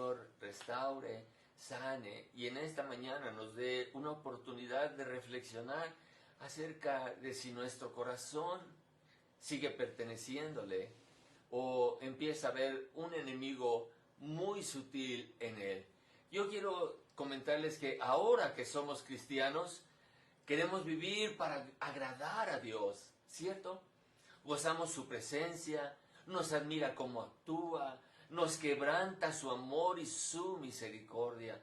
Señor restaure, sane y en esta mañana nos dé una oportunidad de reflexionar acerca de si nuestro corazón sigue perteneciéndole o empieza a haber un enemigo muy sutil en él. Yo quiero comentarles que ahora que somos cristianos, queremos vivir para agradar a Dios, ¿cierto? Gozamos su presencia, nos admira cómo actúa, nos quebranta su amor y su misericordia.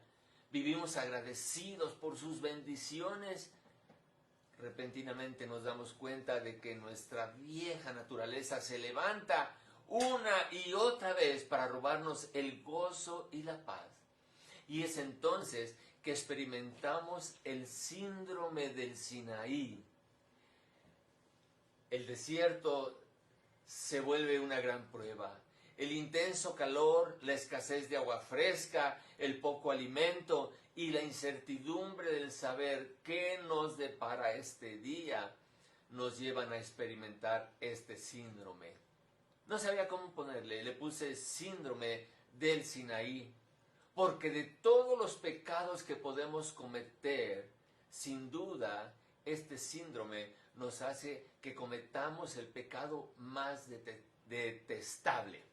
Vivimos agradecidos por sus bendiciones. Repentinamente nos damos cuenta de que nuestra vieja naturaleza se levanta una y otra vez para robarnos el gozo y la paz. Y es entonces que experimentamos el síndrome del Sinaí. El desierto se vuelve una gran prueba. El intenso calor, la escasez de agua fresca, el poco alimento y la incertidumbre del saber qué nos depara este día nos llevan a experimentar este síndrome. No sabía cómo ponerle, le puse síndrome del Sinaí, porque de todos los pecados que podemos cometer, sin duda, este síndrome nos hace que cometamos el pecado más detestable.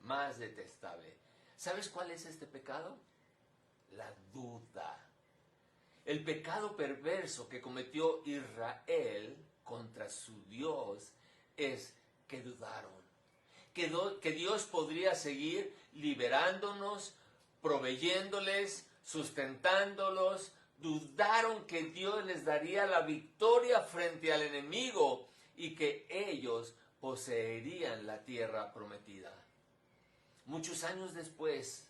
Más detestable. ¿Sabes cuál es este pecado? La duda. El pecado perverso que cometió Israel contra su Dios es que dudaron. Que Dios podría seguir liberándonos, proveyéndoles, sustentándolos. Dudaron que Dios les daría la victoria frente al enemigo y que ellos poseerían la tierra prometida. Muchos años después,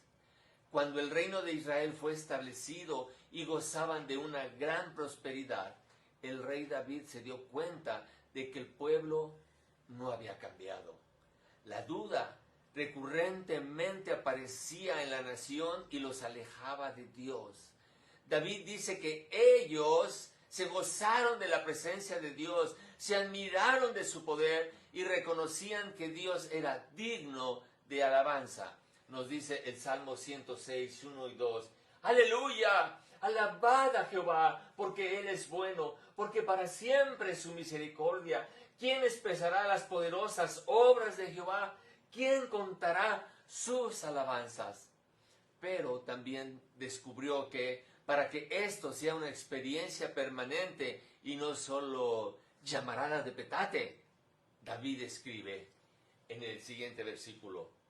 cuando el reino de Israel fue establecido y gozaban de una gran prosperidad, el rey David se dio cuenta de que el pueblo no había cambiado. La duda recurrentemente aparecía en la nación y los alejaba de Dios. David dice que ellos se gozaron de la presencia de Dios, se admiraron de su poder y reconocían que Dios era digno de alabanza. Nos dice el Salmo 106, 1 y 2. ¡Aleluya! Alabad a Jehová, porque Él es bueno, porque para siempre es su misericordia. ¿Quién expresará las poderosas obras de Jehová? ¿Quién contará sus alabanzas? Pero también descubrió que para que esto sea una experiencia permanente y no solo llamarada de petate, David escribe en el siguiente versículo: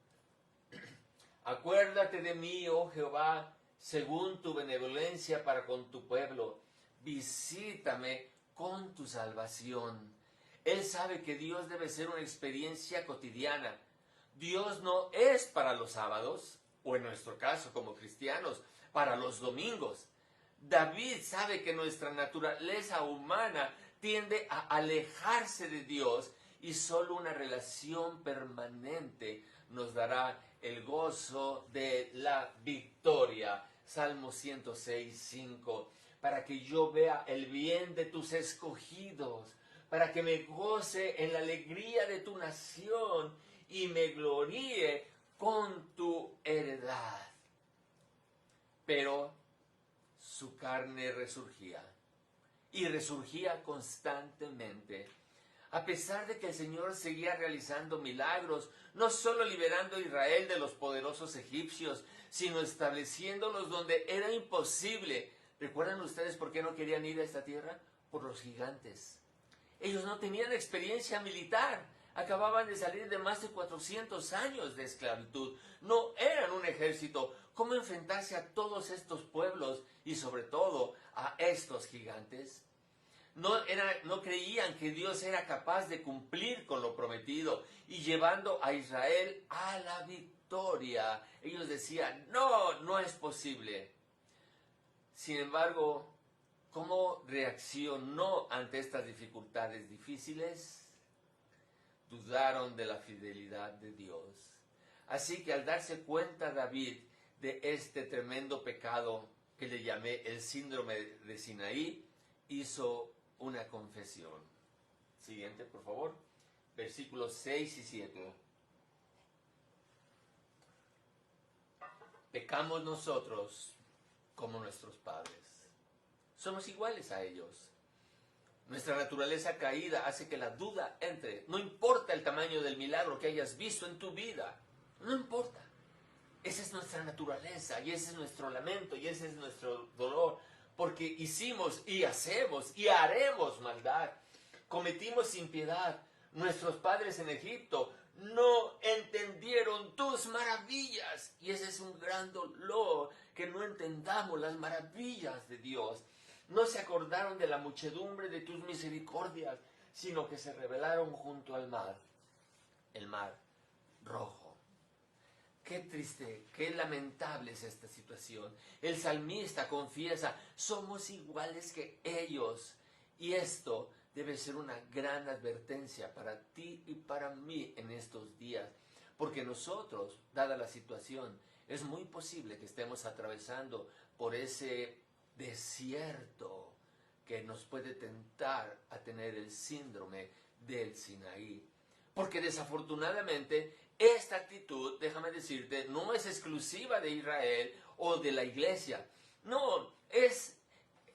Acuérdate de mí, oh Jehová, según tu benevolencia para con tu pueblo. Visítame con tu salvación. Él sabe que Dios debe ser una experiencia cotidiana. Dios no es para los sábados, o en nuestro caso como cristianos, para los domingos. David sabe que nuestra naturaleza humana tiende a alejarse de Dios y solo una relación permanente nos dará el gozo de la victoria. Salmo 106, 5. Para que yo vea el bien de tus escogidos, para que me goce en la alegría de tu nación y me gloríe con tu heredad. Pero su carne resurgía, y resurgía constantemente. A pesar de que el Señor seguía realizando milagros, no solo liberando a Israel de los poderosos egipcios, sino estableciéndolos donde era imposible. ¿Recuerdan ustedes por qué no querían ir a esta tierra? Por los gigantes. Ellos no tenían experiencia militar. Acababan de salir de más de 400 años de esclavitud. No eran un ejército. ¿Cómo enfrentarse a todos estos pueblos y sobre todo a estos gigantes? No creían que Dios era capaz de cumplir con lo prometido y llevando a Israel a la victoria. Ellos decían, no es posible. Sin embargo, ¿cómo reaccionó ante estas dificultades difíciles? Dudaron de la fidelidad de Dios. Así que al darse cuenta David de este tremendo pecado que le llamé el síndrome de Sinaí, hizo una confesión. Siguiente, por favor. Versículos 6 y 7. Pecamos nosotros como nuestros padres. Somos iguales a ellos. Nuestra naturaleza caída hace que la duda entre. No importa el tamaño del milagro que hayas visto en tu vida. No importa. Esa es nuestra naturaleza y ese es nuestro lamento y ese es nuestro dolor. Porque hicimos y hacemos y haremos maldad. Cometimos impiedad. Nuestros padres en Egipto no entendieron tus maravillas. Y ese es un gran dolor, que no entendamos las maravillas de Dios. No se acordaron de la muchedumbre de tus misericordias, sino que se rebelaron junto al mar, el mar rojo. Qué triste, qué lamentable es esta situación. El salmista confiesa, somos iguales que ellos. Y esto debe ser una gran advertencia para ti y para mí en estos días. Porque nosotros, dada la situación, es muy posible que estemos atravesando por ese desierto que nos puede tentar a tener el síndrome del Sinaí. Porque desafortunadamente esta actitud, déjame decirte, no es exclusiva de Israel o de la iglesia. No, es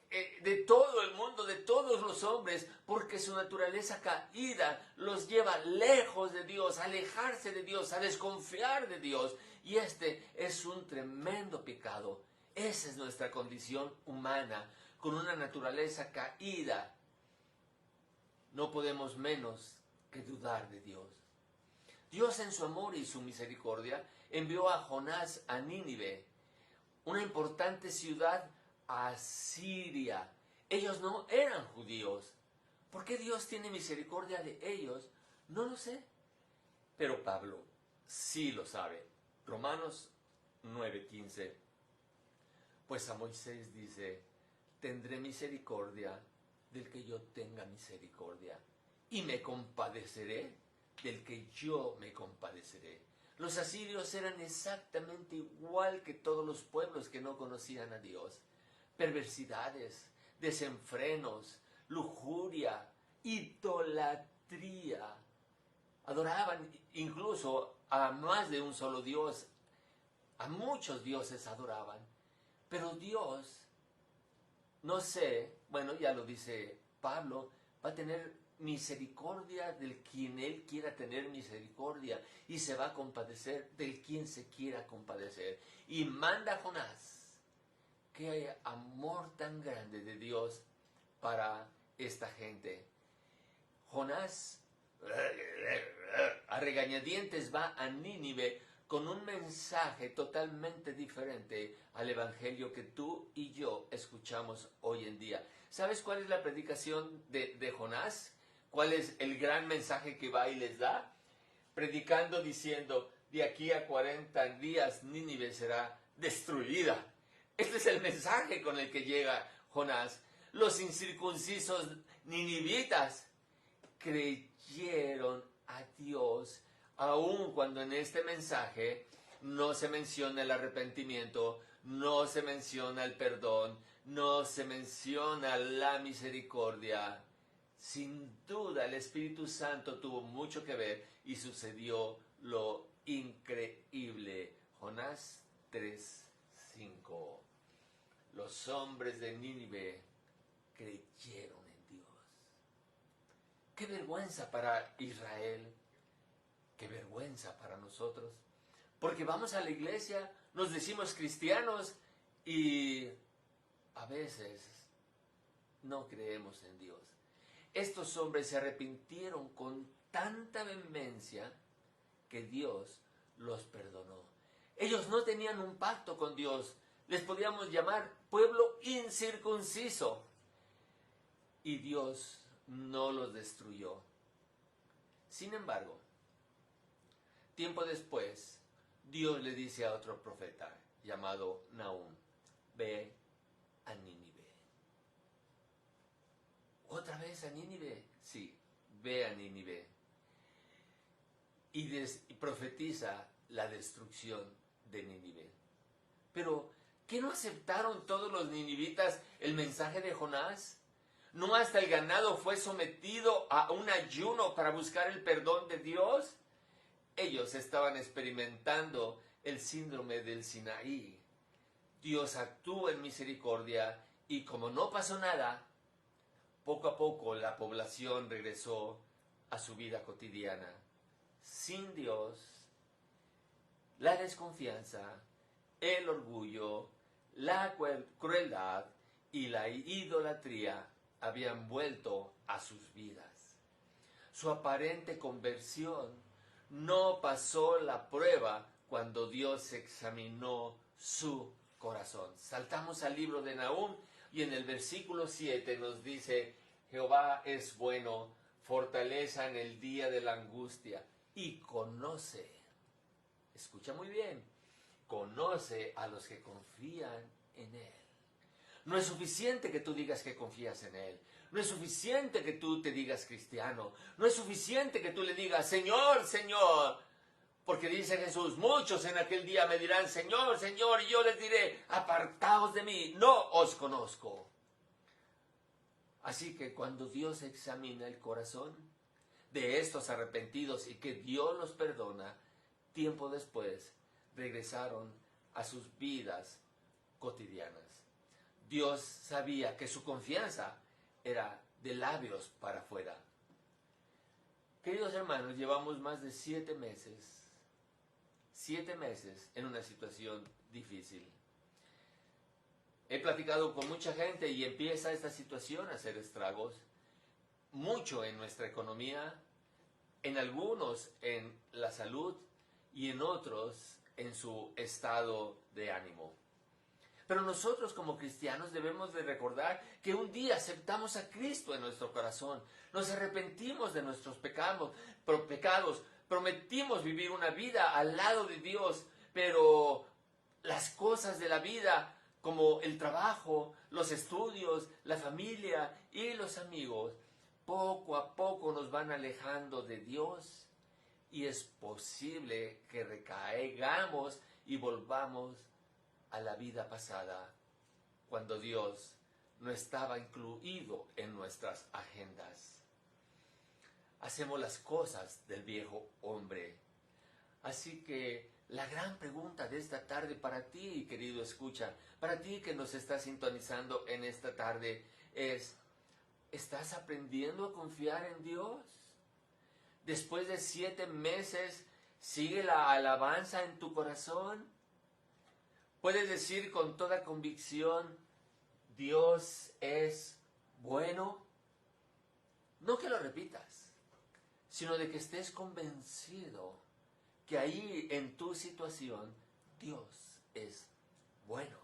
de todo el mundo, de todos los hombres, porque su naturaleza caída los lleva lejos de Dios, a alejarse de Dios, a desconfiar de Dios. Y este es un tremendo pecado. Esa es nuestra condición humana, con una naturaleza caída. No podemos menos que dudar de Dios. Dios en su amor y su misericordia envió a Jonás a Nínive, una importante ciudad asiria. Ellos no eran judíos. ¿Por qué Dios tiene misericordia de ellos? No lo sé. Pero Pablo sí lo sabe. Romanos 9:15. Pues a Moisés dice, tendré misericordia del que yo tenga misericordia, y me compadeceré del que yo me compadeceré. Los asirios eran exactamente igual que todos los pueblos que no conocían a Dios. Perversidades, desenfrenos, lujuria, idolatría. Adoraban incluso a más de un solo Dios. A muchos dioses adoraban. Pero Dios, no sé, bueno, ya lo dice Pablo, va a tener misericordia del quien Él quiera tener misericordia, y se va a compadecer del quien se quiera compadecer. Y manda a Jonás. Qué amor tan grande de Dios para esta gente. Jonás, a regañadientes, va a Nínive con un mensaje totalmente diferente al evangelio que tú y yo escuchamos hoy en día. ¿Sabes cuál es la predicación de Jonás? ¿Cuál es el gran mensaje que va y les da? Predicando diciendo, de aquí a 40 días Nínive será destruida. Este es el mensaje con el que llega Jonás. Los incircuncisos ninivitas creyeron a Dios, aun cuando en este mensaje no se menciona el arrepentimiento, no se menciona el perdón, no se menciona la misericordia. Sin duda el Espíritu Santo tuvo mucho que ver y sucedió lo increíble. Jonás 3:5. Los hombres de Nínive creyeron en Dios. Qué vergüenza para Israel, qué vergüenza para nosotros, porque vamos a la iglesia, nos decimos cristianos y a veces no creemos en Dios. Estos hombres se arrepintieron con tanta vehemencia que Dios los perdonó. Ellos no tenían un pacto con Dios. Les podíamos llamar pueblo incircunciso. Y Dios no los destruyó. Sin embargo, tiempo después, Dios le dice a otro profeta llamado Nahum, ve a Nínive. ¿Otra vez a Nínive? Sí, ve a Nínive. Y profetiza la destrucción de Nínive. Pero, ¿qué no aceptaron todos los ninivitas el mensaje de Jonás? ¿No hasta el ganado fue sometido a un ayuno para buscar el perdón de Dios? Ellos estaban experimentando el síndrome del Sinaí. Dios actúa en misericordia y como no pasó nada, poco a poco la población regresó a su vida cotidiana. Sin Dios, la desconfianza, el orgullo, la crueldad y la idolatría habían vuelto a sus vidas. Su aparente conversión no pasó la prueba cuando Dios examinó su corazón. Saltamos al libro de Nahum y en el versículo 7 nos dice: Jehová es bueno, fortaleza en el día de la angustia, y conoce, escucha muy bien, conoce a los que confían en Él. No es suficiente que tú digas que confías en Él. No es suficiente que tú te digas cristiano. No es suficiente que tú le digas, Señor, Señor. Porque dice Jesús, muchos en aquel día me dirán, Señor, Señor, y yo les diré, apartaos de mí, no os conozco. Así que cuando Dios examina el corazón de estos arrepentidos y que Dios los perdona, tiempo después regresaron a sus vidas cotidianas. Dios sabía que su confianza era de labios para afuera. Queridos hermanos, llevamos más de 7 meses en una situación difícil. He platicado con mucha gente y empieza esta situación a hacer estragos, mucho en nuestra economía, en algunos en la salud y en otros en su estado de ánimo. Pero nosotros como cristianos debemos de recordar que un día aceptamos a Cristo en nuestro corazón, nos arrepentimos de nuestros pecados, prometimos vivir una vida al lado de Dios, pero las cosas de la vida, como el trabajo, los estudios, la familia y los amigos, poco a poco nos van alejando de Dios y es posible que recaigamos y volvamos a la vida pasada, cuando Dios no estaba incluido en nuestras agendas. Hacemos las cosas del viejo hombre. Así que la gran pregunta de esta tarde para ti, querido escucha, para ti que nos estás sintonizando en esta tarde es, ¿estás aprendiendo a confiar en Dios? Después de 7 meses, ¿sigue la alabanza en tu corazón? ¿Puedes decir con toda convicción, Dios es bueno? No que lo repitas, sino de que estés convencido que ahí en tu situación Dios es bueno.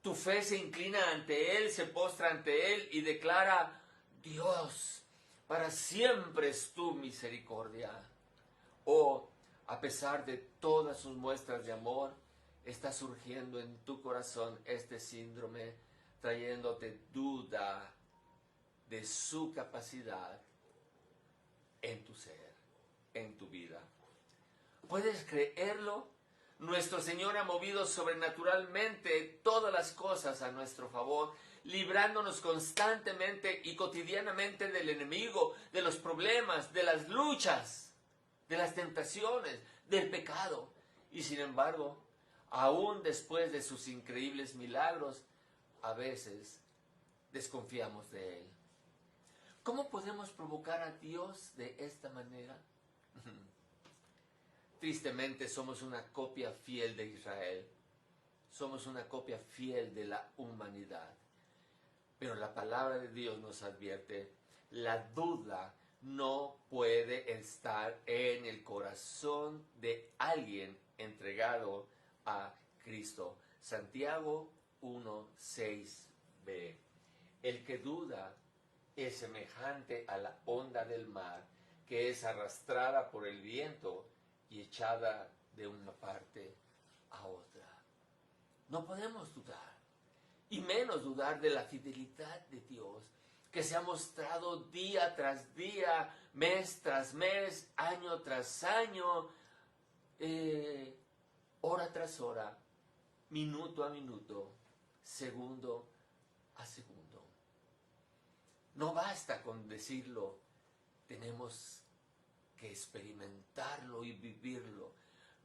Tu fe se inclina ante Él, se postra ante Él y declara, Dios, para siempre es tu misericordia. O, a pesar de todas sus muestras de amor, está surgiendo en tu corazón este síndrome, trayéndote duda de su capacidad en tu ser, en tu vida. ¿Puedes creerlo? Nuestro Señor ha movido sobrenaturalmente todas las cosas a nuestro favor, librándonos constantemente y cotidianamente del enemigo, de los problemas, de las luchas, de las tentaciones, del pecado. Y sin embargo, aún después de sus increíbles milagros, a veces desconfiamos de Él. ¿Cómo podemos provocar a Dios de esta manera? Tristemente somos una copia fiel de Israel. Somos una copia fiel de la humanidad. Pero la palabra de Dios nos advierte, la duda no puede estar en el corazón de alguien entregado a Cristo. Santiago 1:6b. El que duda es semejante a la onda del mar, que es arrastrada por el viento y echada de una parte a otra. No podemos dudar, y menos dudar de la fidelidad de Dios, que se ha mostrado día tras día, mes tras mes, año tras año, hora tras hora, minuto a minuto, segundo a segundo. No basta con decirlo, tenemos que experimentarlo y vivirlo.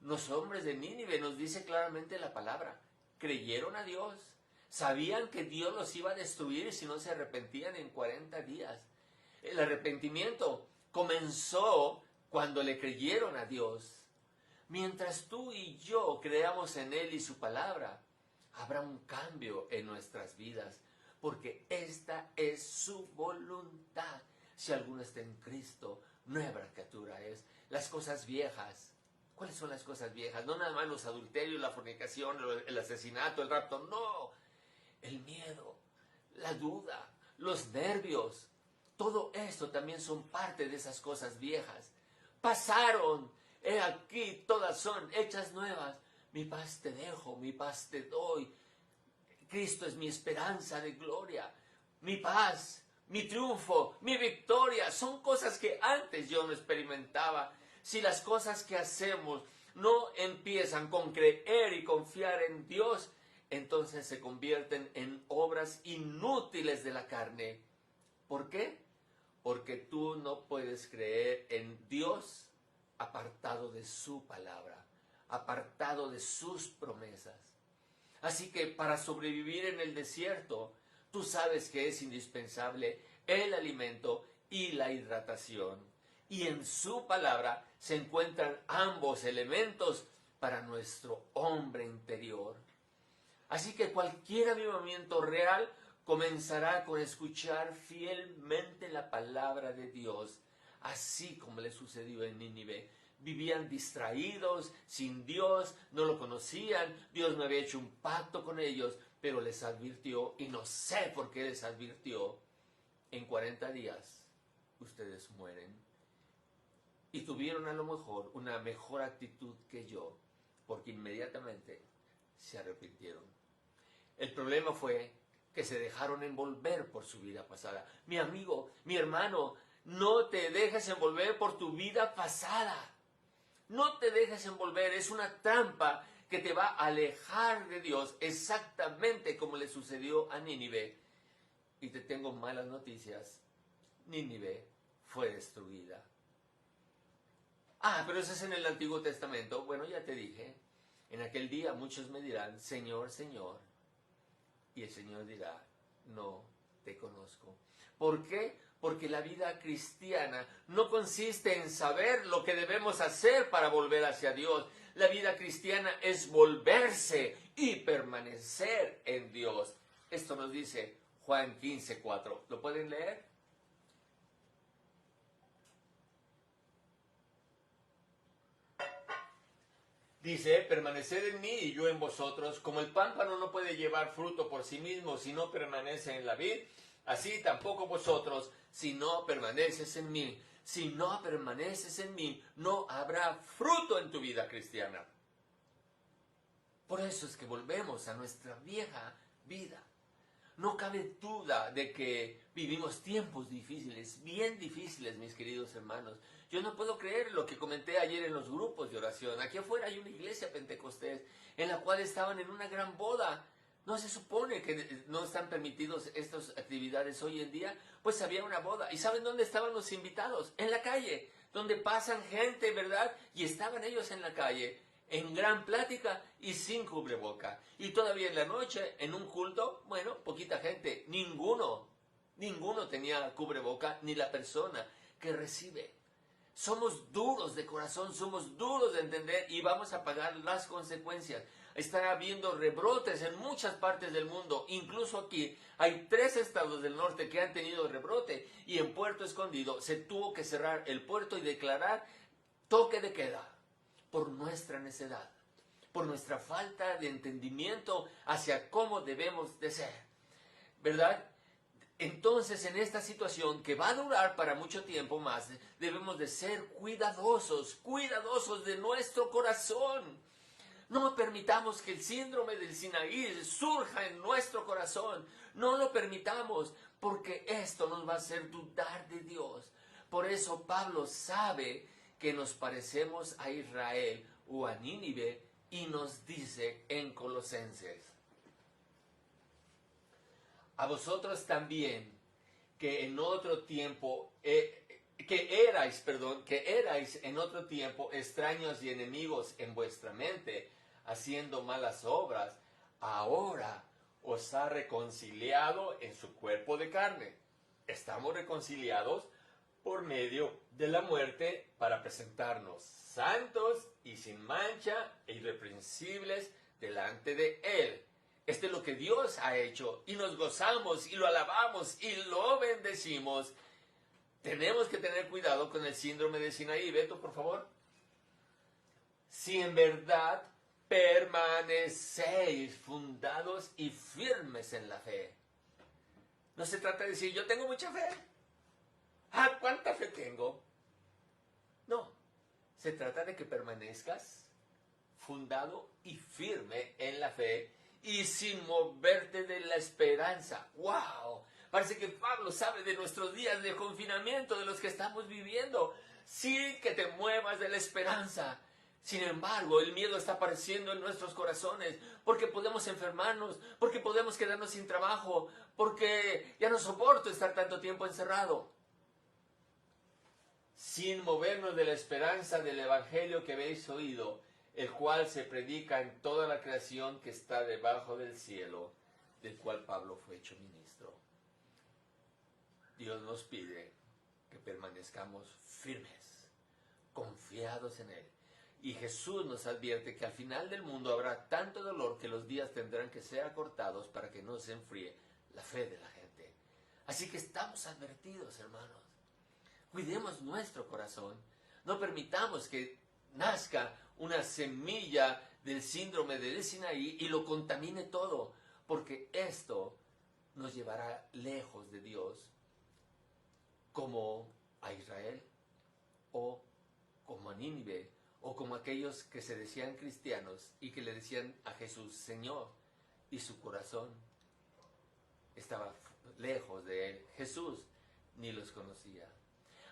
Los hombres de Nínive, nos dice claramente la palabra, creyeron a Dios. Sabían que Dios los iba a destruir si no se arrepentían en 40 días. El arrepentimiento comenzó cuando le creyeron a Dios. Mientras tú y yo creamos en Él y su palabra, habrá un cambio en nuestras vidas, porque esta es su voluntad. Si alguno está en Cristo, nueva criatura es. Las cosas viejas, ¿cuáles son las cosas viejas? No nada más los adulterios, la fornicación, el asesinato, el rapto, no. El miedo, la duda, los nervios, todo esto también son parte de esas cosas viejas. Pasaron, he aquí, todas son hechas nuevas. Mi paz te dejo, mi paz te doy. Cristo es mi esperanza de gloria, mi paz, mi triunfo, mi victoria. Son cosas que antes yo no experimentaba. Si las cosas que hacemos no empiezan con creer y confiar en Dios, entonces se convierten en obras inútiles de la carne. ¿Por qué? Porque tú no puedes creer en Dios apartado de su palabra, apartado de sus promesas. Así que para sobrevivir en el desierto, tú sabes que es indispensable el alimento y la hidratación. Y en su palabra se encuentran ambos elementos para nuestro hombre interior. Así que cualquier avivamiento real comenzará con escuchar fielmente la palabra de Dios, así como le sucedió en Nínive. Vivían distraídos, sin Dios, no lo conocían, Dios no había hecho un pacto con ellos, pero les advirtió, y no sé por qué les advirtió, en 40 días ustedes mueren. Y tuvieron a lo mejor una mejor actitud que yo, porque inmediatamente se arrepintieron. El problema fue que se dejaron envolver por su vida pasada. Mi amigo, mi hermano, no te dejes envolver por tu vida pasada. No te dejes envolver, es una trampa que te va a alejar de Dios, exactamente como le sucedió a Nínive. Y te tengo malas noticias, Nínive fue destruida. Pero eso es en el Antiguo Testamento. Bueno, ya te dije, en aquel día muchos me dirán, Señor, Señor. Y el Señor dirá, no te conozco. ¿Por qué? Porque la vida cristiana no consiste en saber lo que debemos hacer para volver hacia Dios. La vida cristiana es volverse y permanecer en Dios. Esto nos dice Juan 15:4. ¿Lo pueden leer? Dice, permaneced en mí y yo en vosotros, como el pámpano no puede llevar fruto por sí mismo si no permanece en la vid, así tampoco vosotros si no permaneces en mí. Si no permaneces en mí, no habrá fruto en tu vida cristiana. Por eso es que volvemos a nuestra vieja vida. No cabe duda de que vivimos tiempos difíciles, bien difíciles, mis queridos hermanos. Yo no puedo creer lo que comenté ayer en los grupos de oración. Aquí afuera hay una iglesia pentecostés en la cual estaban en una gran boda. ¿No se supone que no están permitidos estas actividades hoy en día? Pues había una boda. ¿Y saben dónde estaban los invitados? En la calle, donde pasan gente, ¿verdad? Y estaban ellos en la calle, en gran plática y sin cubreboca. Y todavía en la noche, en un culto, bueno, poquita gente, ninguno tenía cubreboca, ni la persona que recibe. Somos duros de corazón, somos duros de entender y vamos a pagar las consecuencias. Están habiendo rebrotes en muchas partes del mundo, incluso aquí. Hay 3 estados del norte que han tenido rebrote y en Puerto Escondido se tuvo que cerrar el puerto y declarar toque de queda por nuestra necedad, por nuestra falta de entendimiento hacia cómo debemos de ser, ¿verdad? Entonces, en esta situación que va a durar para mucho tiempo más, debemos de ser cuidadosos de nuestro corazón. No permitamos que el síndrome del Sinaí surja en nuestro corazón. No lo permitamos, porque esto nos va a hacer dudar de Dios. Por eso Pablo sabe que nos parecemos a Israel o a Nínive y nos dice en Colosenses: a vosotros también, que en otro tiempo que erais en otro tiempo extraños y enemigos en vuestra mente, haciendo malas obras, ahora os ha reconciliado en su cuerpo de carne. Estamos reconciliados por medio de la muerte para presentarnos santos y sin mancha e irreprensibles delante de Él. Esto es lo que Dios ha hecho y nos gozamos y lo alabamos y lo bendecimos. Tenemos que tener cuidado con el síndrome de Sinaí. Beto, por favor. Si en verdad permanecéis fundados y firmes en la fe. No se trata de decir, yo tengo mucha fe. Ah, ¿cuánta fe tengo? No, se trata de que permanezcas fundado y firme en la fe y sin moverte de la esperanza. ¡Wow! Parece que Pablo sabe de nuestros días de confinamiento, de los que estamos viviendo, sin que te muevas de la esperanza. Sin embargo, el miedo está apareciendo en nuestros corazones, porque podemos enfermarnos, porque podemos quedarnos sin trabajo, porque ya no soporto estar tanto tiempo encerrado. Sin movernos de la esperanza del Evangelio que habéis oído, el cual se predica en toda la creación que está debajo del cielo, del cual Pablo fue hecho ministro. Dios nos pide que permanezcamos firmes, confiados en Él. Y Jesús nos advierte que al final del mundo habrá tanto dolor que los días tendrán que ser acortados para que no se enfríe la fe de la gente. Así que estamos advertidos, hermanos. Cuidemos nuestro corazón. No permitamos que nazca una semilla del síndrome de Sinaí y lo contamine todo, porque esto nos llevará lejos de Dios, como a Israel, o como a Nínive, o como aquellos que se decían cristianos y que le decían a Jesús, Señor, y su corazón estaba lejos de Él. Jesús ni los conocía.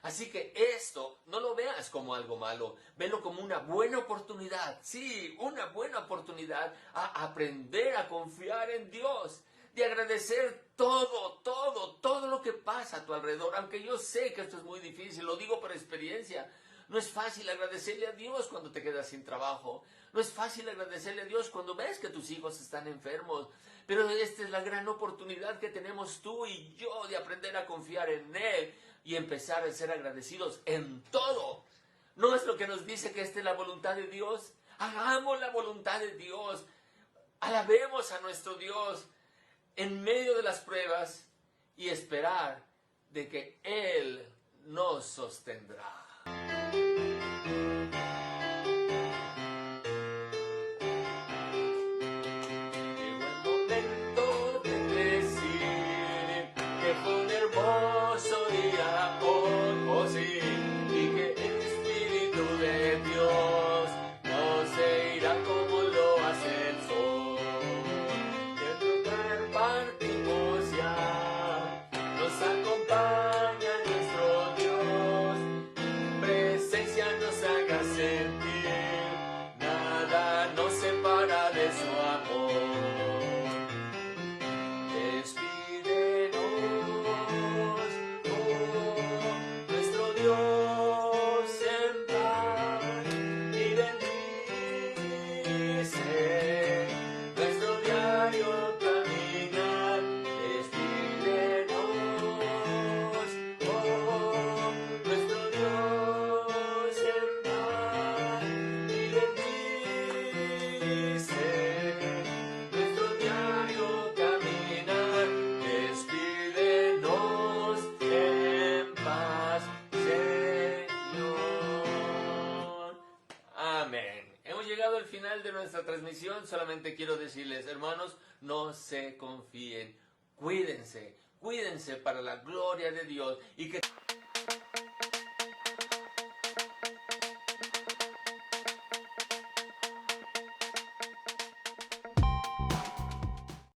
Así que esto no lo veas como algo malo, velo como una buena oportunidad, sí, una buena oportunidad a aprender a confiar en Dios, de agradecer todo lo que pasa a tu alrededor, aunque yo sé que esto es muy difícil, lo digo por experiencia. No es fácil agradecerle a Dios cuando te quedas sin trabajo. No es fácil agradecerle a Dios cuando ves que tus hijos están enfermos. Pero esta es la gran oportunidad que tenemos tú y yo de aprender a confiar en Él y empezar a ser agradecidos en todo. ¿No es lo que nos dice que esta es la voluntad de Dios? Hagamos la voluntad de Dios. Alabemos a nuestro Dios en medio de las pruebas y esperar de que Él nos sostendrá. Hermoso día hoy, oh sí, y que el Espíritu de Dios no se irá como lo hace el sol. Y el lugar partimos ya, nos acompaña nuestro Dios, presencia nos haga sentir, nada nos separa de su amor. Al final de nuestra transmisión, solamente quiero decirles, hermanos, no se confíen, cuídense para la gloria de Dios y que